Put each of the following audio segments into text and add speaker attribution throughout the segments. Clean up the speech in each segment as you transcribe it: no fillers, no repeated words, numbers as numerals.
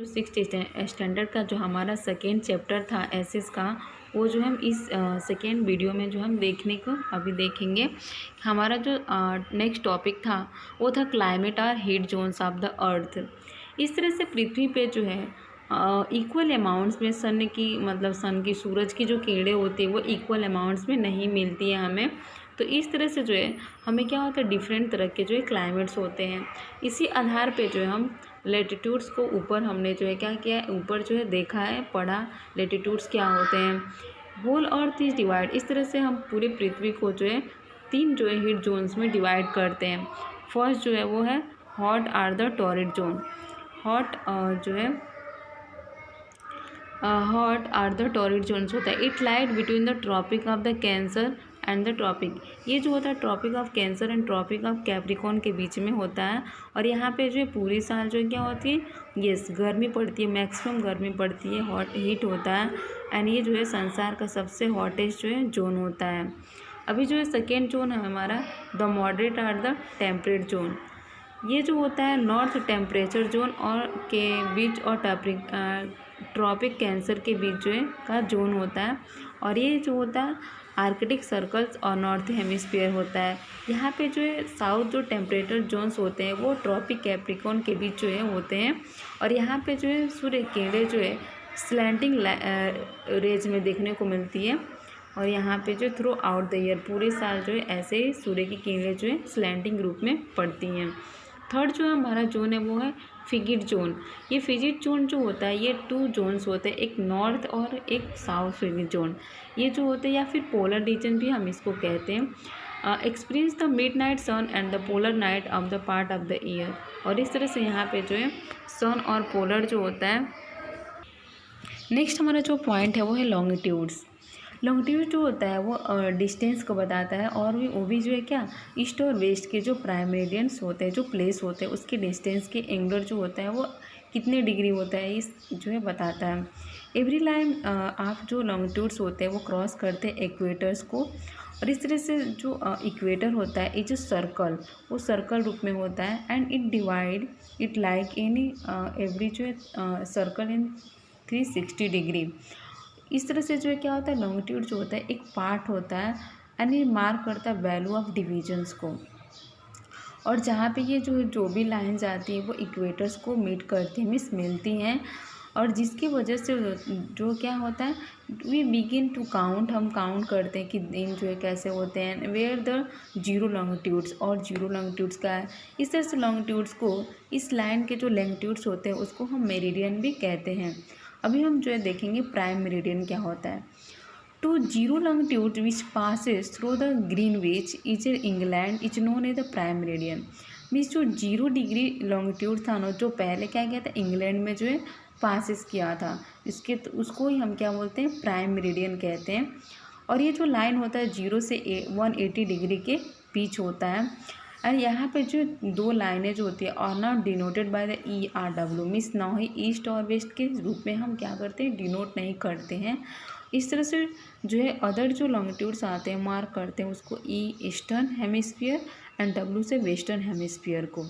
Speaker 1: जो six standard का जो हमारा सेकेंड चैप्टर था एसएस का, वो जो हम इस सेकेंड वीडियो में जो हम देखने को अभी देखेंगे। हमारा जो नेक्स्ट टॉपिक था वो था क्लाइमेट और हीट जोन्स ऑफ द अर्थ। इस तरह से पृथ्वी पे जो है इक्वल अमाउंट्स में सन की सूरज की जो किरणें होती है वो इक्वल अमाउंट्स में नहीं मिलती है हमें। तो इस तरह से जो है हमें क्या होता है, डिफरेंट तरह के जो है क्लाइमेट्स होते हैं। इसी आधार पे जो है हम लेटीट्यूड्स को ऊपर हमने जो है क्या किया है, ऊपर जो है देखा है, पढ़ा लेटीट्यूड्स क्या होते हैं। होल अर्थ इज डिवाइड, इस तरह से हम पूरे पृथ्वी को जो है तीन जो है हीट जोन्स में डिवाइड करते हैं। फर्स्ट जो है वो है hot or the torrid zone. Hot जो है hot or the torrid zones होता है। It light between the tropic of the cancer and the tropic, ये जो होता है tropic of cancer and tropic of capricorn के बीच में होता है। और यहाँ पे जो है पूरी साल जो है क्या होती है, यस गर्मी पड़ती है, मैक्सिमम गर्मी पड़ती है, हॉट हीट होता है। एंड ये जो है संसार का सबसे हॉटेस्ट जो है जोन होता है। अभी जो है सेकेंड जोन है हमारा the moderate or the temperate zone. ये जो होता है नॉर्थ टेम्परेचर जोन और के बीच और ट्रॉपिक कैंसर के बीच जो है का जोन होता है। और ये जो होता है आर्कटिक सर्कल्स और नॉर्थ हेमिस्फीयर होता है। यहाँ पे जो है साउथ जो टेम्परेचर जोन्स होते हैं वो ट्रॉपिक कैप्रिकॉर्न के बीच जो है होते हैं। और यहाँ पे जो है सूर्य किरणें जो है स्लैंटिंग रेज में देखने को मिलती है। और यहाँ पे जो थ्रू आउट द ईयर पूरे साल जो है ऐसे ही सूर्य की किरणें जो है स्लैंटिंग रूप में पड़ती हैं। थर्ड जो हमारा जोन है वो है फिजिट जोन। ये फिजिट जोन जो होता है ये टू जोन्स होते हैं, एक नॉर्थ और एक साउथ फिजिट जोन। ये जो होते हैं या फिर पोलर रीजन भी हम इसको कहते हैं। Experience the midnight sun and the polar night of the part of the year. और इस तरह से यहाँ पे जो है सन और पोलर जो होता है। नेक्स्ट हमारा जो पॉइंट है वो है लॉन्गिट्यूड्स। लॉन्गिट्यूड जो होता है वो डिस्टेंस को बताता है। और वो भी जो है क्या, ईस्ट और वेस्ट के जो प्राइम मेरिडियंस होते हैं, जो प्लेस होते हैं, उसके डिस्टेंस के एंगुलर जो होता है वो कितने डिग्री होता है इस जो है बताता है। एवरी लाइन आप जो लॉन्गिट्यूड्स होते हैं वो क्रॉस करते हैं इक्वेटर्स को। और इस तरह से जो इक्वेटर होता है, ये जो सर्कल वो सर्कल रूप में होता है। And it divide it like any every जो है सर्कल इन 360 डिग्री। इस तरह से जो है क्या होता है, लॉन्गिट्यूड जो होता है एक पार्ट होता है एंड ये मार्क करता है वैल्यू ऑफ डिविजन्स को। और जहाँ पे ये जो भी लाइंस आती हैं वो इक्वेटर्स को मीट करती हैं, मीन्स मिलती हैं। और जिसकी वजह से जो क्या होता है, वी बिगिन टू काउंट, हम काउंट करते हैं कि दिन जो है कैसे होते हैं। वेयर द जीरो लॉन्गिट्यूड्स, और जीरो लॉन्गिट्यूड्स का है। इस तरह से लॉन्गिट्यूड्स को, इस लाइन के जो लॉन्गिट्यूड्स होते हैं उसको हम मेरिडियन भी कहते हैं। अभी हम जो है देखेंगे प्राइम मेरिडियन क्या होता है। To zero longitude which passes through the Greenwich is England is known as the prime meridian. Means जो 0 डिग्री लॉन्गिट्यूड था ना, जो पहले क्या किया था, इंग्लैंड में जो है पासिस किया था, उसको ही हम क्या बोलते हैं, प्राइम मेरिडियन कहते हैं। और ये जो लाइन होता है 0 से 180 डिग्री के बीच होता है। और यहाँ पे जो दो लाइनें जो होती है are not denoted by the ERW, means ना ही ईस्ट और वेस्ट के रूप में हम क्या करते हैं, डिनोट नहीं करते हैं। इस तरह से जो है अदर जो लॉन्गिट्यूड्स आते हैं मार्क करते हैं उसको E eastern hemisphere and W से वेस्टर्न हेमिस्फीयर को।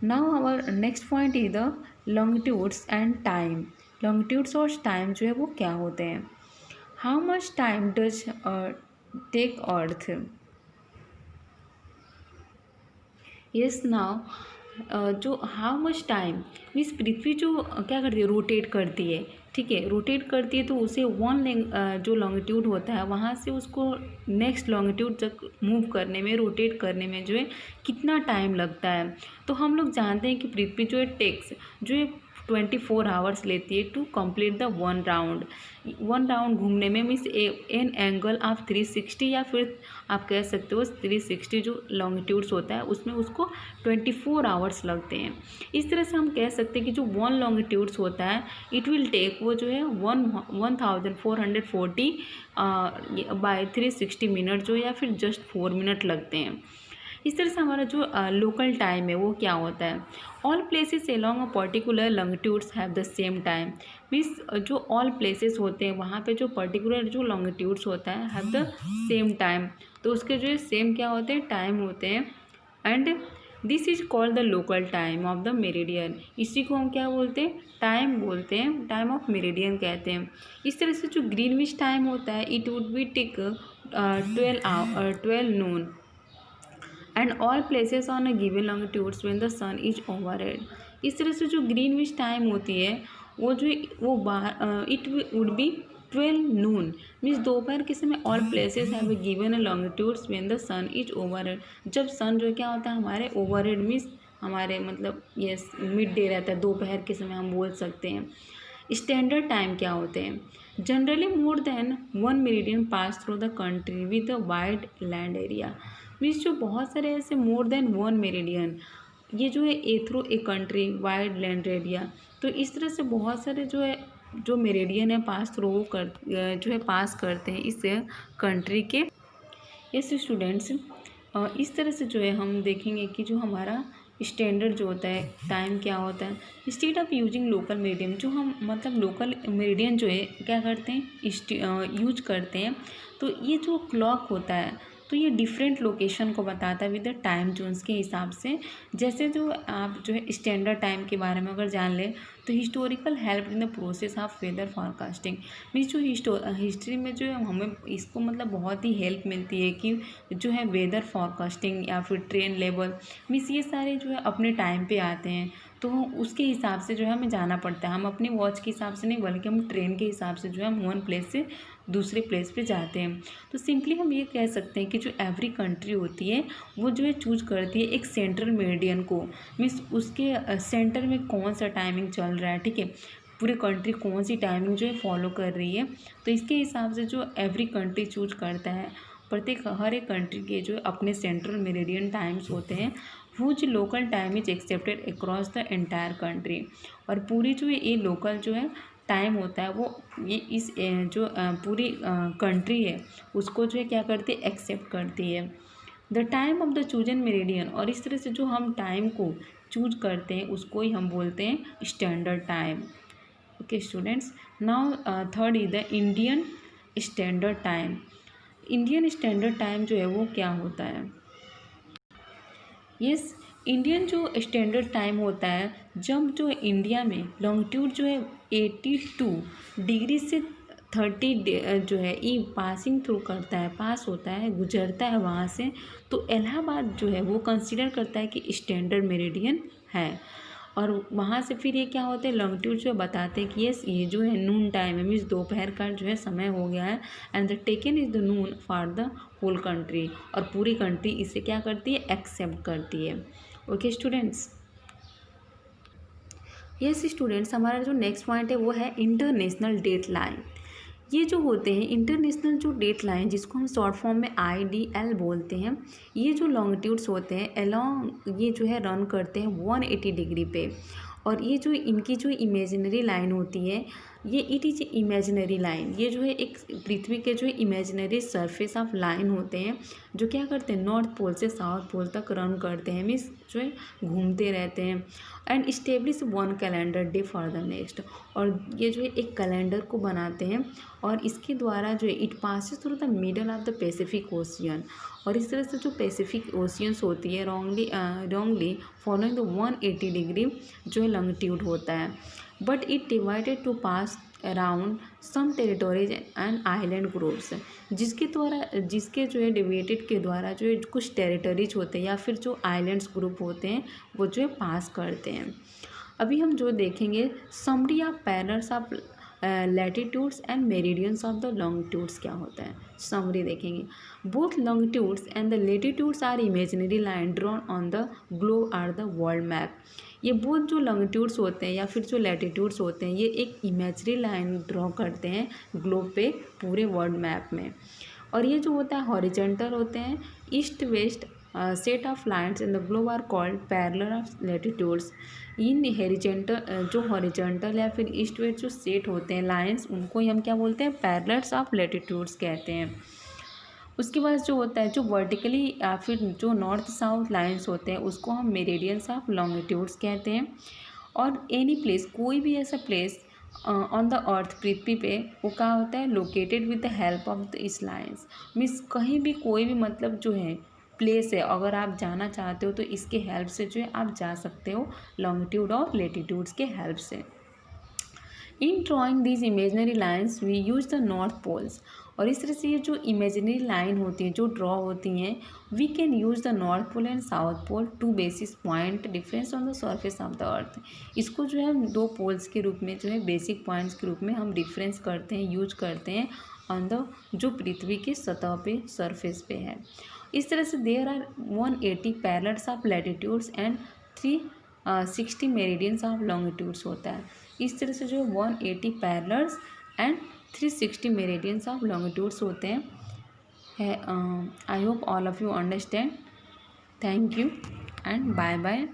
Speaker 1: Now our next point is the longitudes and time. Longitudes और टाइम जो है वो क्या होते हैं। How much time does take earth. Yes now जो हाउ मच टाइम मीन्स पृथ्वी जो क्या करती है, रोटेट करती है, ठीक है, रोटेट करती है। तो उसे जो लॉन्गिट्यूड होता है वहाँ से उसको नेक्स्ट लॉन्गिट्यूड तक मूव करने में, रोटेट करने में जो है कितना टाइम लगता है। तो हम लोग जानते हैं कि पृथ्वी जो है टेक्स जो है 24 आवर्स लेती है to complete the one round घूमने में, मीन्स एन एंगल ऑफ 360, या फिर आप कह सकते हो 360 जो लॉन्गिट्यूड्स होता है उसमें उसको 24 आवर्स लगते हैं। इस तरह से हम कह सकते हैं कि जो वन लॉन्गिट्यूड्स होता है इट विल टेक, वो जो है 1440 बाय 360 मिनट जो, या फिर जस्ट 4 मिनट लगते हैं। इस तरह से हमारा जो लोकल टाइम है वो क्या होता है। All places along a particular longitudes have the same time, means जो ऑल प्लेसेस होते हैं वहाँ पे जो पर्टिकुलर जो लॉन्गिट्यूड्स होता है हैव द सेम टाइम, तो उसके जो है सेम क्या होते हैं, टाइम होते हैं। And this is called the local time of the meridian. इसी को हम क्या बोलते हैं, टाइम बोलते हैं, टाइम ऑफ मेरिडियन कहते हैं। इस तरह से जो ग्रीनविच टाइम होता है it would be tick 12 noon and all places on a given longitudes when the sun is overhead. इस तरह से जो ग्रीनविच टाइम होती है वो जो वो it would be 12 noon means दोपहर के समय all places have given a longitudes when the sun is overhead. जब सन जो क्या होता है हमारे ओवरहेड मीन्स हमारे मतलब यस मिड डे रहता है, दोपहर के समय हम बोल सकते हैं। स्टैंडर्ड टाइम क्या होते हैं, generally more than 1 meridian pass through the country with a wide land area. Means जो बहुत सारे ऐसे मोर देन 1 मेरिडियन ये जो है a through a country wide land area, तो इस तरह से बहुत सारे जो है जो मेरिडियन है पास थ्रू कर जो है पास करते हैं इस कंट्री के। यस स्टूडेंट्स, इस तरह से जो है हम देखेंगे कि जो हमारा स्टैंडर्ड जो होता है टाइम क्या होता है। Instead of using local meridian, जो हम मतलब लोकल मेरिडियन जो है क्या करते हैं यूज करते हैं, तो ये जो क्लॉक होता है तो ये डिफरेंट लोकेशन को बताता है विद द टाइम जोन्स के हिसाब से। जैसे जो आप जो है स्टैंडर्ड टाइम के बारे में अगर जान लें तो historical help in the process of weather forecasting. Means जो हिस्ट्री में जो है हमें इसको मतलब बहुत ही हेल्प मिलती है कि जो है वेदर फॉरकास्टिंग या फिर ट्रेन लेवल मीन्स ये सारे जो है अपने टाइम पे आते हैं, तो उसके हिसाब से जो है हमें जाना पड़ता है। हम अपने वॉच के हिसाब से नहीं बल्कि हम ट्रेन के हिसाब से जो है हम वन प्लेस से दूसरे प्लेस पे जाते हैं। तो सिंपली हम ये कह सकते हैं कि जो एवरी कंट्री होती है वो जो है चूज करती है एक सेंट्रल मेरिडियन को, मीन्स उसके सेंटर में कौन सा टाइमिंग चल रहा है, ठीक है, पूरी कंट्री कौन सी टाइमिंग जो है फॉलो कर रही है, तो इसके हिसाब से जो एवरी कंट्री चूज करता है। प्रत्येक हर एक कंट्री के जो अपने सेंट्रल मेरिडियन टाइम्स होते हैं whose local time is accepted across the entire country. और पूरी जो ये लोकल जो है टाइम होता है वो ये इस जो पूरी कंट्री है उसको जो है क्या करती है एक्सेप्ट करती है। The time of the chosen meridian, और इस तरह से जो हम टाइम को चूज करते हैं उसको ही हम बोलते हैं standard time. Okay students, now third is the Indian standard time. Indian standard time जो है वो क्या होता है। यस, इंडियन जो स्टैंडर्ड टाइम होता है जब जो इंडिया में लॉन्गिट्यूड जो है 82 डिग्री से 30 जो है ई पासिंग थ्रू करता है, पास होता है, गुजरता है वहाँ से, तो इलाहाबाद जो है वो कंसिडर करता है कि स्टैंडर्ड मेरिडियन है। और वहाँ से फिर ये क्या होते हैं लॉन्गिट्यूड जो बताते हैं कि यस ये जो है नून टाइम है मीन्स दोपहर का जो है समय हो गया है, and the taken is the noon for the whole country, और पूरी कंट्री इसे क्या करती है एक्सेप्ट करती है। ओके स्टूडेंट्स, यस स्टूडेंट्स, हमारा जो नेक्स्ट पॉइंट है वो है इंटरनेशनल डेट लाइन। ये जो होते हैं इंटरनेशनल जो डेट लाइन जिसको हम शॉर्ट फॉर्म में IDL बोलते हैं, ये जो लॉन्गिट्यूड्स होते हैं अलॉन्ग ये जो है रन करते हैं 180 डिग्री पे। और ये जो इनकी जो इमेजिनरी लाइन होती है ये इट इज इमेजिनरी लाइन, ये जो है एक पृथ्वी के जो इमेजिनरी सरफेस ऑफ लाइन होते हैं जो क्या करते हैं नॉर्थ पोल से साउथ पोल तक रन करते हैं, मीन्स जो है घूमते रहते हैं। And establish one calendar day for the next, और ये जो है एक कैलेंडर को बनाते हैं और इसके द्वारा जो है it passes through the middle of the Pacific ocean. और इस तरह से जो पैसिफिक ओशियंस होती है रॉन्गली फॉलोइंग द 180 डिग्री जो है लॉन्गिट्यूड होता है, but it divided to pass around some territories and island groups, जिसके जो है डिवाइडेड के द्वारा जो है कुछ टेरिटरीज होते हैं या फिर जो आइलैंड्स ग्रुप होते हैं वो जो है पास करते हैं। अभी हम जो देखेंगे summary of parallels of latitudes and meridians of the longitudes क्या होता है, समरी देखेंगे। Both longitudes and the latitudes are imaginary line drawn on the globe or the world map. ये बोथ जो लॉन्गिट्यूड्स होते हैं या फिर जो लैटिट्यूड्स होते हैं ये एक इमेजरी लाइन ड्रॉ करते हैं ग्लोब पे पूरे वर्ल्ड मैप में। और ये जो होता है हॉरिजेंटल होते हैं east west set of lines in the globe are called parallel of latitudes. In horizontal जो हॉरिजेंटल या फिर ईस्ट वेस्ट जो सेट होते हैं लाइन्स उनको ही हम क्या बोलते हैं पैरेलल्स ऑफ लैटिट्यूड्स कहते हैं। उसके बाद जो होता है जो वर्टिकली या फिर जो नॉर्थ साउथ लाइन्स होते हैं उसको हम मेरिडियंस ऑफ लॉन्गिट्यूड्स कहते हैं। और एनी प्लेस कोई भी ऐसा प्लेस ऑन द अर्थ पृथ्वी पे वो क्या होता है located with the help of the इस लाइन्स, मीन्स कहीं भी कोई भी मतलब जो है प्लेस है, अगर आप जाना चाहते हो तो इसके हेल्प से जो है आप जा सकते हो, लॉन्गिट्यूड और लेटीट्यूड्स के हेल्प से। In drawing these imaginary lines we use the north poles. और इस तरह से ये जो इमेजनरी लाइन होती हैं, जो ड्रॉ होती हैं, we can use the north pole and south pole to basis point difference on the surface of the earth. इसको जो है हम दो पोल्स के रूप में, जो है बेसिक पॉइंट्स के रूप में हम डिफरेंस करते हैं, यूज करते हैं ऑन द, जो पृथ्वी के सतह पे, सरफेस पे है। इस तरह से there are 180 parallels of latitudes and 360 meridians of longitudes होता है। इस तरह से जो 180 parallels and 360 meridians of longitudes होते हैं। I hope all of you understand. Thank you and bye bye.